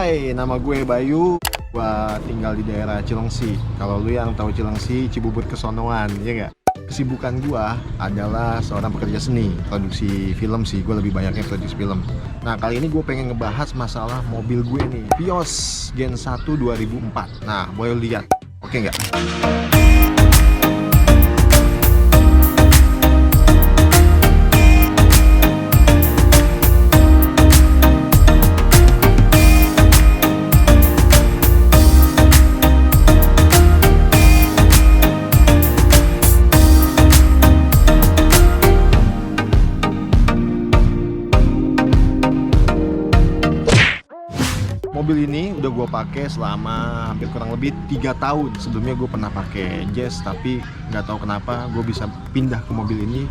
Hai, nama gue Bayu. Gua tinggal di daerah Cilengsi. Kalau lu yang tahu Cilengsi, Cibubur Kesonoan, ya nggak? Kesibukan gua adalah seorang pekerja seni, produksi film sih. Gue lebih banyaknya produksi film. Nah, kali ini gue pengen ngebahas masalah mobil gue nih, Vios Gen 1 2004. Nah, boleh lihat, oke nggak? Mobil ini udah gue pakai selama hampir kurang lebih 3 tahun. Sebelumnya gue pernah pakai Jazz, tapi nggak tahu kenapa gue bisa pindah ke mobil ini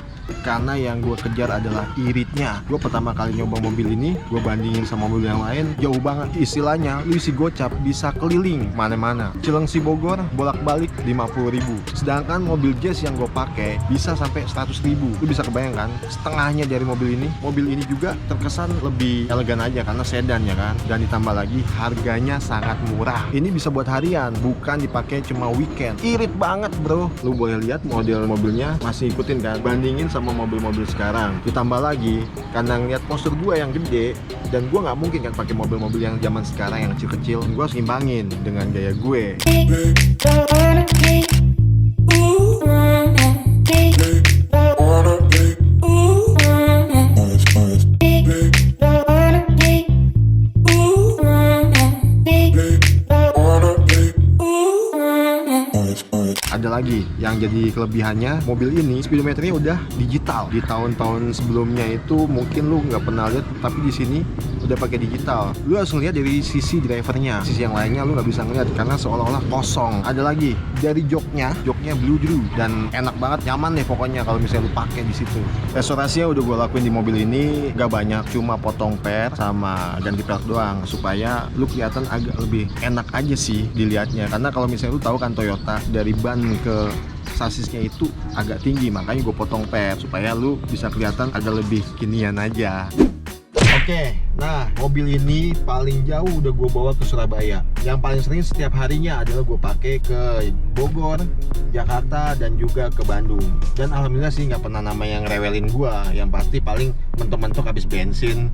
karena yang gue kejar adalah iritnya. Gue pertama kali nyoba mobil ini, gue bandingin sama mobil yang lain, jauh banget. Istilahnya lu isi gocap bisa keliling mana-mana. Cilengsi Bogor bolak-balik 50.000. Sedangkan mobil Jazz yang gue pakai bisa sampai 100.000. Lu bisa kebayangkan setengahnya dari mobil ini. Mobil ini juga terkesan lebih elegan aja karena sedan ya kan. Dan ditambah lagi harganya sangat murah. Ini bisa buat harian, bukan dipakai cuma weekend. Irit banget bro. Lu boleh lihat model mobilnya masih ikutin kan, bandingin sama mobil-mobil sekarang. Ditambah lagi karena ngeliat postur gue yang gede, dan gue nggak mungkin kan pakai mobil-mobil yang zaman sekarang yang kecil-kecil. Gue harus ngimbangin dengan gaya gue. Ada lagi yang jadi kelebihannya, mobil ini speedometernya udah digital. Di tahun-tahun sebelumnya itu mungkin lu nggak pernah lihat, tapi di sini udah pakai digital. Lu harus ngeliat dari sisi drivernya, sisi yang lainnya lu nggak bisa ngeliat karena seolah-olah kosong. Ada lagi dari joknya blue drew dan enak banget, nyaman deh pokoknya kalau misalnya lu pakai di situ. Restorasinya udah gue lakuin di mobil ini, gak banyak, cuma potong per sama ganti pelek doang supaya lu kelihatan agak lebih enak aja sih dilihatnya. Karena kalau misalnya lu tahu kan Toyota dari ban ke sasisnya itu agak tinggi, makanya gue potong per supaya lu bisa kelihatan agak lebih kinian aja. Oke, nah mobil ini paling jauh udah gue bawa ke Surabaya. Yang paling sering setiap harinya adalah gue pakai ke Bogor, Jakarta, dan juga ke Bandung. Dan alhamdulillah sih nggak pernah nama yang rewelin gue. Yang pasti paling mentok-mentok habis bensin.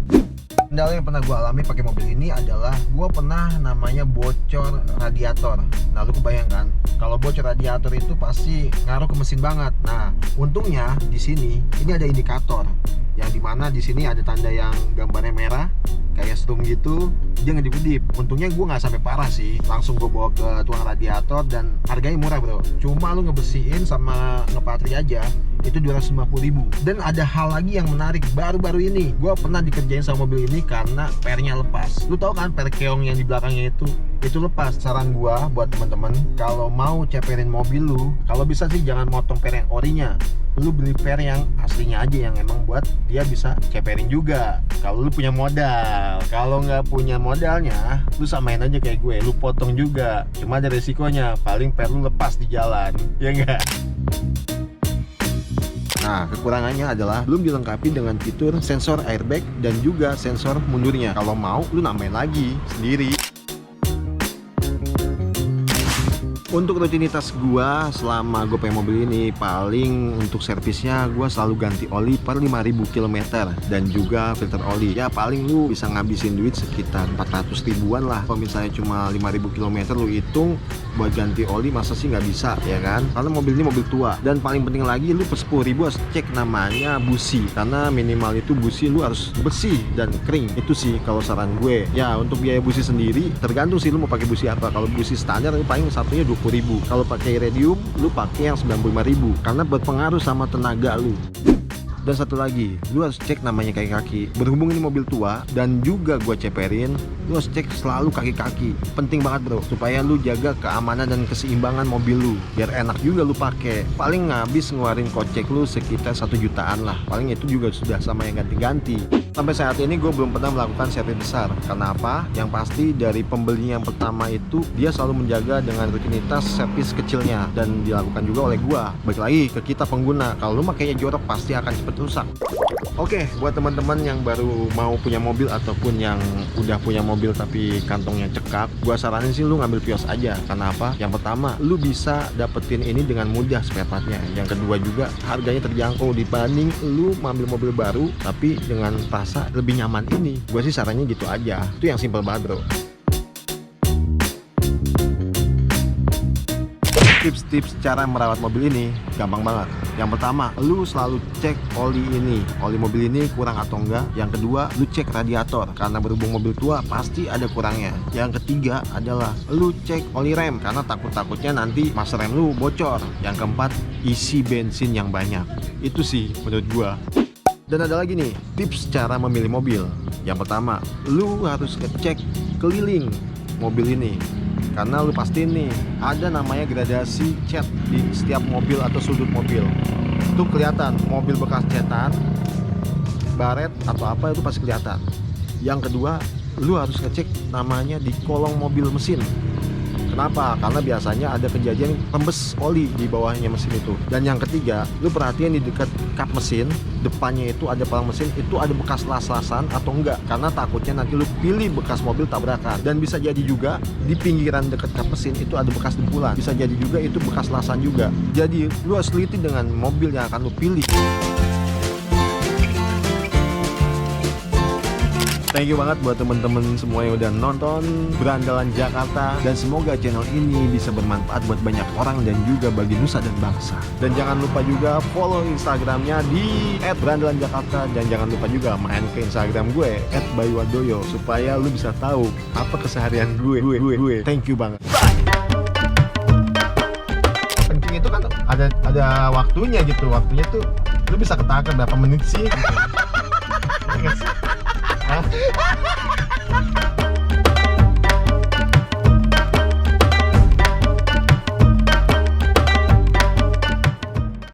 Kendala yang pernah gue alami pakai mobil ini adalah gue pernah namanya bocor radiator. Nah lu kebayangkan kalau bocor radiator itu pasti ngaruh ke mesin banget. Nah untungnya di sini ini ada indikator yang dimana di sini ada tanda yang gambarnya merah kayak strum gitu, dia ngedip-ngedip. Untungnya gue nggak sampai parah sih, langsung gue bawa ke tukang radiator dan harganya murah bro. Cuma lu ngebersihin sama ngepatri aja itu 250.000. Dan ada hal lagi yang menarik baru-baru ini, gue pernah dikerjain sama mobil ini karena pernya lepas. Lu tau kan per keong yang di belakangnya itu lepas. Saran gue buat teman-teman, kalau mau ceperin mobil lu, kalau bisa sih jangan motong per yang orinya. Lu beli per yang aslinya aja yang emang buat dia bisa ceperin juga kalau lu punya modal. Kalau nggak punya modalnya, lu samain aja kayak gue, lu potong juga. Cuma ada resikonya, paling per lu lepas di jalan, ya enggak? Nah, kekurangannya adalah belum dilengkapi dengan fitur sensor airbag dan juga sensor mundurnya. Kalau mau, lu nambahin lagi sendiri. Untuk rutinitas gua selama gue pakai mobil ini, paling untuk servisnya gua selalu ganti oli per 5.000 km dan juga filter oli. Ya paling lu bisa ngabisin duit sekitar 400 ribuan lah. Kalau misalnya cuma 5.000 km lu hitung buat ganti oli, masa sih nggak bisa ya kan? Karena mobil ini mobil tua. Dan paling penting lagi, lu per 10.000 harus cek namanya busi, karena minimal itu busi lu harus bersih dan kering. Itu sih kalau saran gue. Ya untuk biaya busi sendiri tergantung sih lu mau pakai busi apa. Kalau busi standar lu paling satunya 20.000. Kalau pakai iridium lu pakai yang 95.000 karena berpengaruh sama tenaga lu. Dan satu lagi, lu harus cek namanya kaki-kaki. Berhubung ini mobil tua dan juga gua ceperin, lu harus cek selalu kaki-kaki. Penting banget bro, supaya lu jaga keamanan dan keseimbangan mobil lu, biar enak juga lu pakai. Paling ngabis ngeluarin kocek lu sekitar 1 jutaan lah. Paling itu juga sudah sama yang ganti-ganti. Sampai saat ini gue belum pernah melakukan servis besar. Karena apa? Yang pasti dari pembeli yang pertama itu dia selalu menjaga dengan rutinitas servis kecilnya dan dilakukan juga oleh gue. Balik lagi ke kita pengguna, kalau lu makanya jorok pasti akan cepet rusak. Oke, buat teman-teman yang baru mau punya mobil ataupun yang udah punya mobil tapi kantongnya cekak, gua saranin sih lu ngambil Vios aja. Karena apa? Yang pertama, lu bisa dapetin ini dengan mudah spare partnya. Yang kedua juga harganya terjangkau dibanding lu ngambil mobil baru tapi dengan rasa lebih nyaman ini. Gua sih sarannya gitu aja. Itu yang simple banget, bro. Tips-tips cara merawat mobil ini gampang banget. Yang pertama, lu selalu cek oli ini, oli mobil ini kurang atau enggak. Yang kedua, lu cek radiator, karena berhubung mobil tua pasti ada kurangnya. Yang ketiga adalah lu cek oli rem, karena takut-takutnya nanti mas rem lu bocor. Yang keempat, isi bensin yang banyak. Itu sih menurut gua. Dan ada lagi nih, tips cara memilih mobil. Yang pertama, lu harus ngecek keliling mobil ini. Karena lu pastiin nih, ada namanya gradasi cat di setiap mobil atau sudut mobil. Itu kelihatan, mobil bekas cetan, baret atau apa itu pasti kelihatan. Yang kedua, lu harus ngecek namanya di kolong mobil mesin. Kenapa? Karena biasanya ada kejadian rembes oli di bawahnya mesin itu. Dan yang ketiga, lu perhatian di dekat kap mesin, depannya itu ada palang mesin, itu ada bekas las-lasan atau enggak. Karena takutnya nanti lu pilih bekas mobil tabrakan. Dan bisa jadi juga di pinggiran dekat kap mesin itu ada bekas dempulan. Bisa jadi juga itu bekas lasan juga. Jadi lu harus teliti dengan mobil yang akan lu pilih. Thank you banget buat temen-temen semua yang udah nonton Berandalan Jakarta. Dan semoga channel ini bisa bermanfaat buat banyak orang dan juga bagi nusa dan bangsa. Dan jangan lupa juga follow Instagramnya di @berandalanjakarta. Dan jangan lupa juga main ke Instagram gue @bayuwadoyo, supaya lu bisa tahu apa keseharian gue. Thank you banget. Kencing itu kan ada waktunya gitu. Waktunya tuh lu bisa ketakan berapa menit sih gitu. Hah?